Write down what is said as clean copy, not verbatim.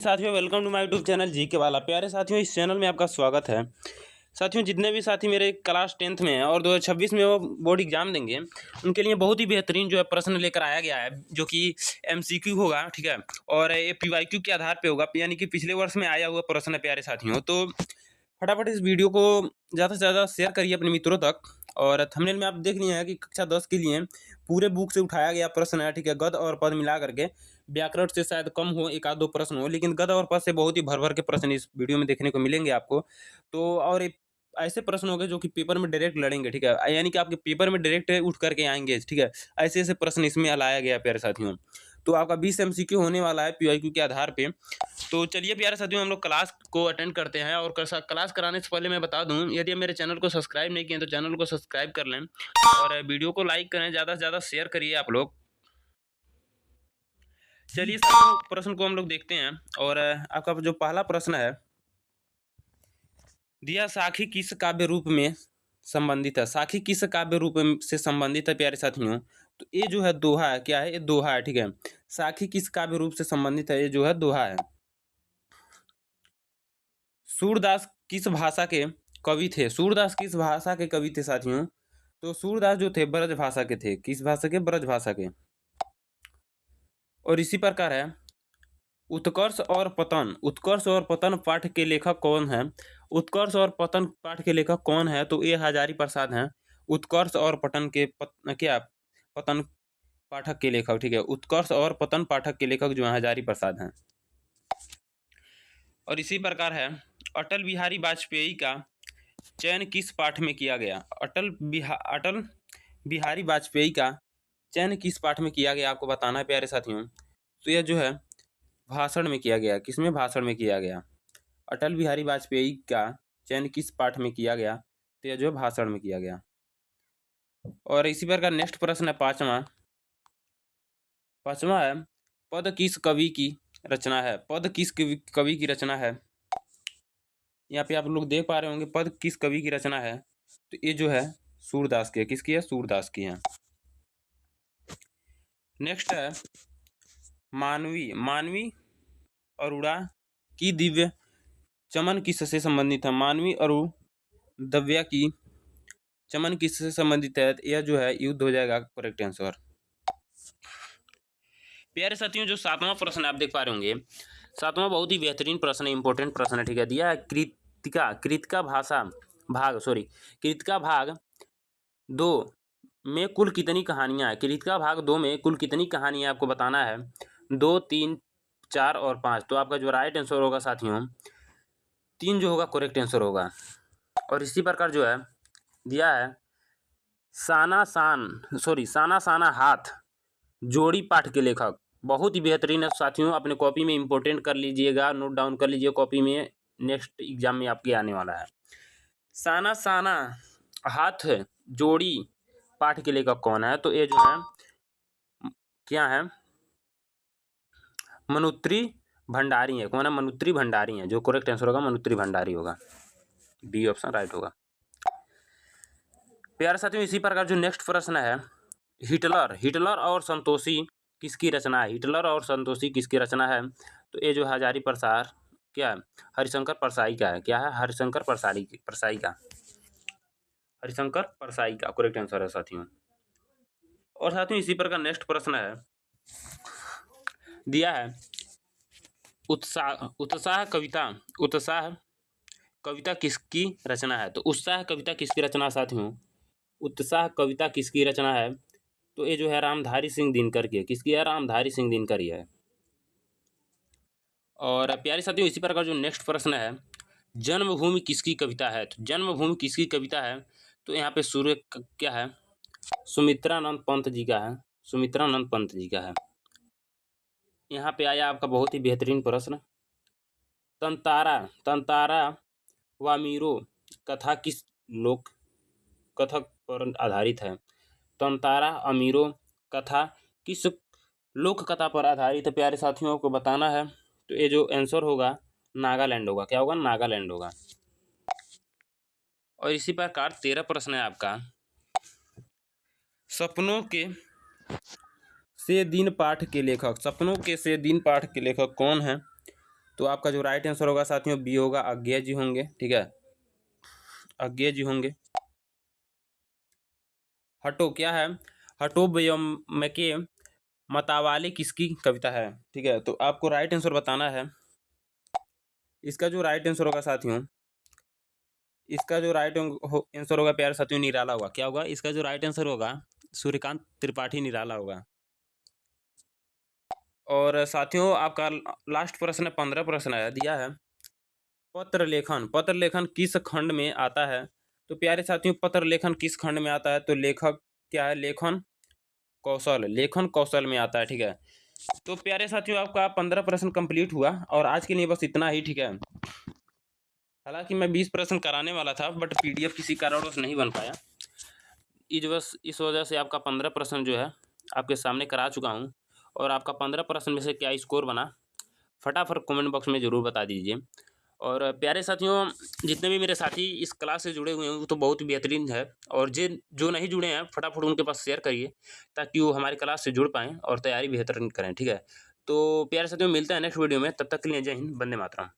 साथियों, welcome to my YouTube channel जी के वाला। प्यारे साथियों, इस चैनल में आपका स्वागत है। साथियों, जितने भी साथी मेरे क्लास 10th में हैं और 2026 में वो बोर्ड एग्जाम देंगे, उनके लिए बहुत ही बेहतरीन जो है प्रश्न लेकर आया गया है, जो कि एमसीक्यू होगा, ठीक है। और ये पीवाईक्यू के आधार पे होगा, यानी कि पिछले वर्ष में आया हुआ प्रश्न है। प्यारे साथियों, तो फटाफट इस वीडियो को ज़्यादा से ज़्यादा शेयर करिए अपने मित्रों तक। और थंबनेल में आप देख लिए हैं कि कक्षा 10 के लिए पूरे बुक से उठाया गया प्रश्न है, ठीक है। गद और पद मिला करके, व्याकरण से शायद कम हो, एक आध दो प्रश्न हो, लेकिन गद और पद से बहुत ही भर भर के प्रश्न इस वीडियो में देखने को मिलेंगे आपको। तो और ऐसे प्रश्न होंगे जो कि पेपर में डायरेक्ट लड़ेंगे, ठीक है, यानी कि आपके पेपर में डायरेक्ट उठ करके आएंगे, ठीक है। ऐसे ऐसे प्रश्न इसमें लाया गया है प्यारे साथियों। तो आपका 20 एमसीक्यू होने वाला है पीवाईक्यू के आधार पे। तो चलिए प्यारे साथियों, हम लोग क्लास को अटेंड करते हैं। और क्लास कराने से पहले मैं बता दूं, यदि आप मेरे चैनल को सब्सक्राइब नहीं किए तो चैनल को सब्सक्राइब कर लें और वीडियो को लाइक करें, ज़्यादा से ज़्यादा शेयर करिए आप लोग। चलिए इस प्रश्न को हम लोग देखते हैं। और आपका जो पहला प्रश्न है, दिया साखी किस काव्य रूप में संबंधित है। साखी किस काव्य रूप से संबंधित है प्यारे साथियों। तो ये जो है दोहा है। क्या है? ये दोहा है, ठीक है। साखी किस काव्य रूप से संबंधित है? ये जो है दोहा है। सूरदास किस भाषा के कवि थे? सूरदास किस भाषा के कवि थे साथियों? तो सूरदास जो थे ब्रज भाषा के थे। किस भाषा के? ब्रज भाषा के। और इसी प्रकार है उत्कर्ष और पतन। उत्कर्ष और पतन पाठ के लेखक कौन है? उत्कर्ष और पतन पाठ के लेखक कौन है? तो ये हजारी प्रसाद हैं। उत्कर्ष और पतन के पतन पाठक के लेखक, ठीक है। उत्कर्ष और पतन पाठक के लेखक जो है हजारी प्रसाद हैं। और इसी प्रकार है अटल बिहारी वाजपेयी का चयन किस पाठ में किया गया? अटल बिहारी वाजपेयी का चयन किस पाठ में किया गया? आपको बताना है प्यारे साथियों। तो यह जो है भाषण में किया गया। किसमें? भाषण में किया गया। अटल बिहारी वाजपेयी का चयन किस पाठ में किया गया? तो यह जो है भाषण में किया गया। और इसी प्रकार नेक्स्ट प्रश्न है पांचवा है पद किस कवि की रचना है? पद किस कवि की रचना है? यहाँ पे आप लोग देख पा रहे होंगे पद किस कवि की रचना है। तो ये जो है सूरदास की है। किसकी है? सूरदास की है। नेक्स्ट है मानवी अरुणा की दिव्य चमन किससे संबंधित है? मानवी दव्या की चमन किससे संबंधित है? यह जो है युद्ध हो जाएगा करेक्ट आंसर। प्यारे साथियों, जो सातवां प्रश्न आप देख पा रहे होंगे, सातवां बहुत ही बेहतरीन प्रश्न है, इंपॉर्टेंट प्रश्न है, ठीक है। दिया है कृतिका भाग 2 में कुल कितनी कहानियां हैं? कृतिका भाग 2 में कुल कितनी कहानियां आपको बताना है? 2, 3, 4 और 5। तो आपका जो राइट आंसर होगा साथियों 3 जो होगा करेक्ट आंसर होगा। और इसी प्रकार जो है दिया है साना साना हाथ जोड़ी पाठ के लेखक। बहुत ही बेहतरीन है साथियों, अपने कॉपी में इंपोर्टेंट कर लीजिएगा, नोट डाउन कर लीजिए कॉपी में, नेक्स्ट एग्जाम में आपके आने वाला है। साना हाथ जोड़ी पाठ के लेखक कौन है? तो ये जो है क्या है? मनुत्री भंडारी है। कौन है? मनुत्री भंडारी है। जो करेक्ट आंसर होगा मनुत्री भंडारी होगा। बी ऑप्शन राइट होगा। प्यारे साथियों, इसी प्रकार जो नेक्स्ट प्रश्न है हिटलर और संतोषी किसकी रचना है? हिटलर और संतोषी किसकी रचना है? तो ये जो हजारी प्रसाद क्या है? हरिशंकर परसाई का है। क्या है? हरिशंकर परसाई का। हरिशंकर परसाई का करेक्ट आंसर है साथियों। और साथियों इसी प्रकार नेक्स्ट प्रश्न है दिया है उत्साह कविता किसकी रचना है? तो उत्साह कविता किसकी रचना साथियों? उत्साह कविता किसकी रचना है? तो ये जो है रामधारी सिंह दिनकर की है। किसकी है? रामधारी सिंह दिनकर ही है। और प्यारे साथियों इसी प्रकार जो नेक्स्ट प्रश्न है जन्मभूमि किसकी कविता है? तो जन्मभूमि किसकी कविता है? तो यहाँ पे सूर्य क्या है? सुमित्रानंद पंत जी का है। सुमित्रानंद पंत जी का है। यहाँ पे आया आपका बहुत ही बेहतरीन प्रश्न, तंतारा वामीरो कथा किस लोक कथक पर आधारित है? तंतारा अमीरो कथा किस लोक कथा पर आधारित है? प्यारे साथियों को बताना है। तो ये जो आंसर होगा नागालैंड होगा। क्या होगा? नागालैंड होगा। और इसी प्रकार 13 प्रश्न है आपका सपनों के से दिन पाठ के लेखक। सपनों के से दिन पाठ के लेखक कौन है? तो आपका जो राइट आंसर होगा साथियों बी होगा, अज्ञेय जी होंगे। ठीक है, अज्ञेय जी होंगे। हटो क्या है? हटो के मतावाली किसकी कविता है? ठीक है, तो आपको राइट आंसर बताना है। इसका जो राइट आंसर होगा साथियों, इसका जो राइट आंसर होगा प्यारे साथियों निराला होगा। क्या होगा? इसका जो राइट आंसर होगा सूर्यकांत त्रिपाठी निराला होगा। और साथियों आपका लास्ट प्रश्न 15 प्रश्न आया दिया है, पत्र लेखन। पत्र लेखन किस खंड में आता है? तो प्यारे साथियों पत्र लेखन किस खंड में आता है? तो लेखक क्या है? लेखन कौशल, लेखन कौशल में आता है। ठीक है, तो प्यारे साथियों आपका 15 प्रश्न कंप्लीट हुआ और आज के लिए बस इतना ही। ठीक है, हालांकि मैं 20 प्रश्न कराने वाला था बट पीडीएफ किसी कारणवश नहीं बन पाया। इस वजह से आपका 15 प्रश्न जो है आपके सामने करा चुका हूँ। और आपका 15 प्रश्न में से क्या स्कोर बना फटाफट कमेंट बॉक्स में ज़रूर बता दीजिए। और प्यारे साथियों जितने भी मेरे साथी इस क्लास से जुड़े हुए हैं वो तो बहुत ही बेहतरीन है, और जो नहीं जुड़े हैं फटाफट उनके पास शेयर करिए ताकि वो हमारी क्लास से जुड़ पाएँ और तैयारी बेहतरीन करें। ठीक है, तो प्यारे साथियों मिलते हैं नेक्स्ट वीडियो में, तब तक के लिए जय हिंद, वंदे मातरम।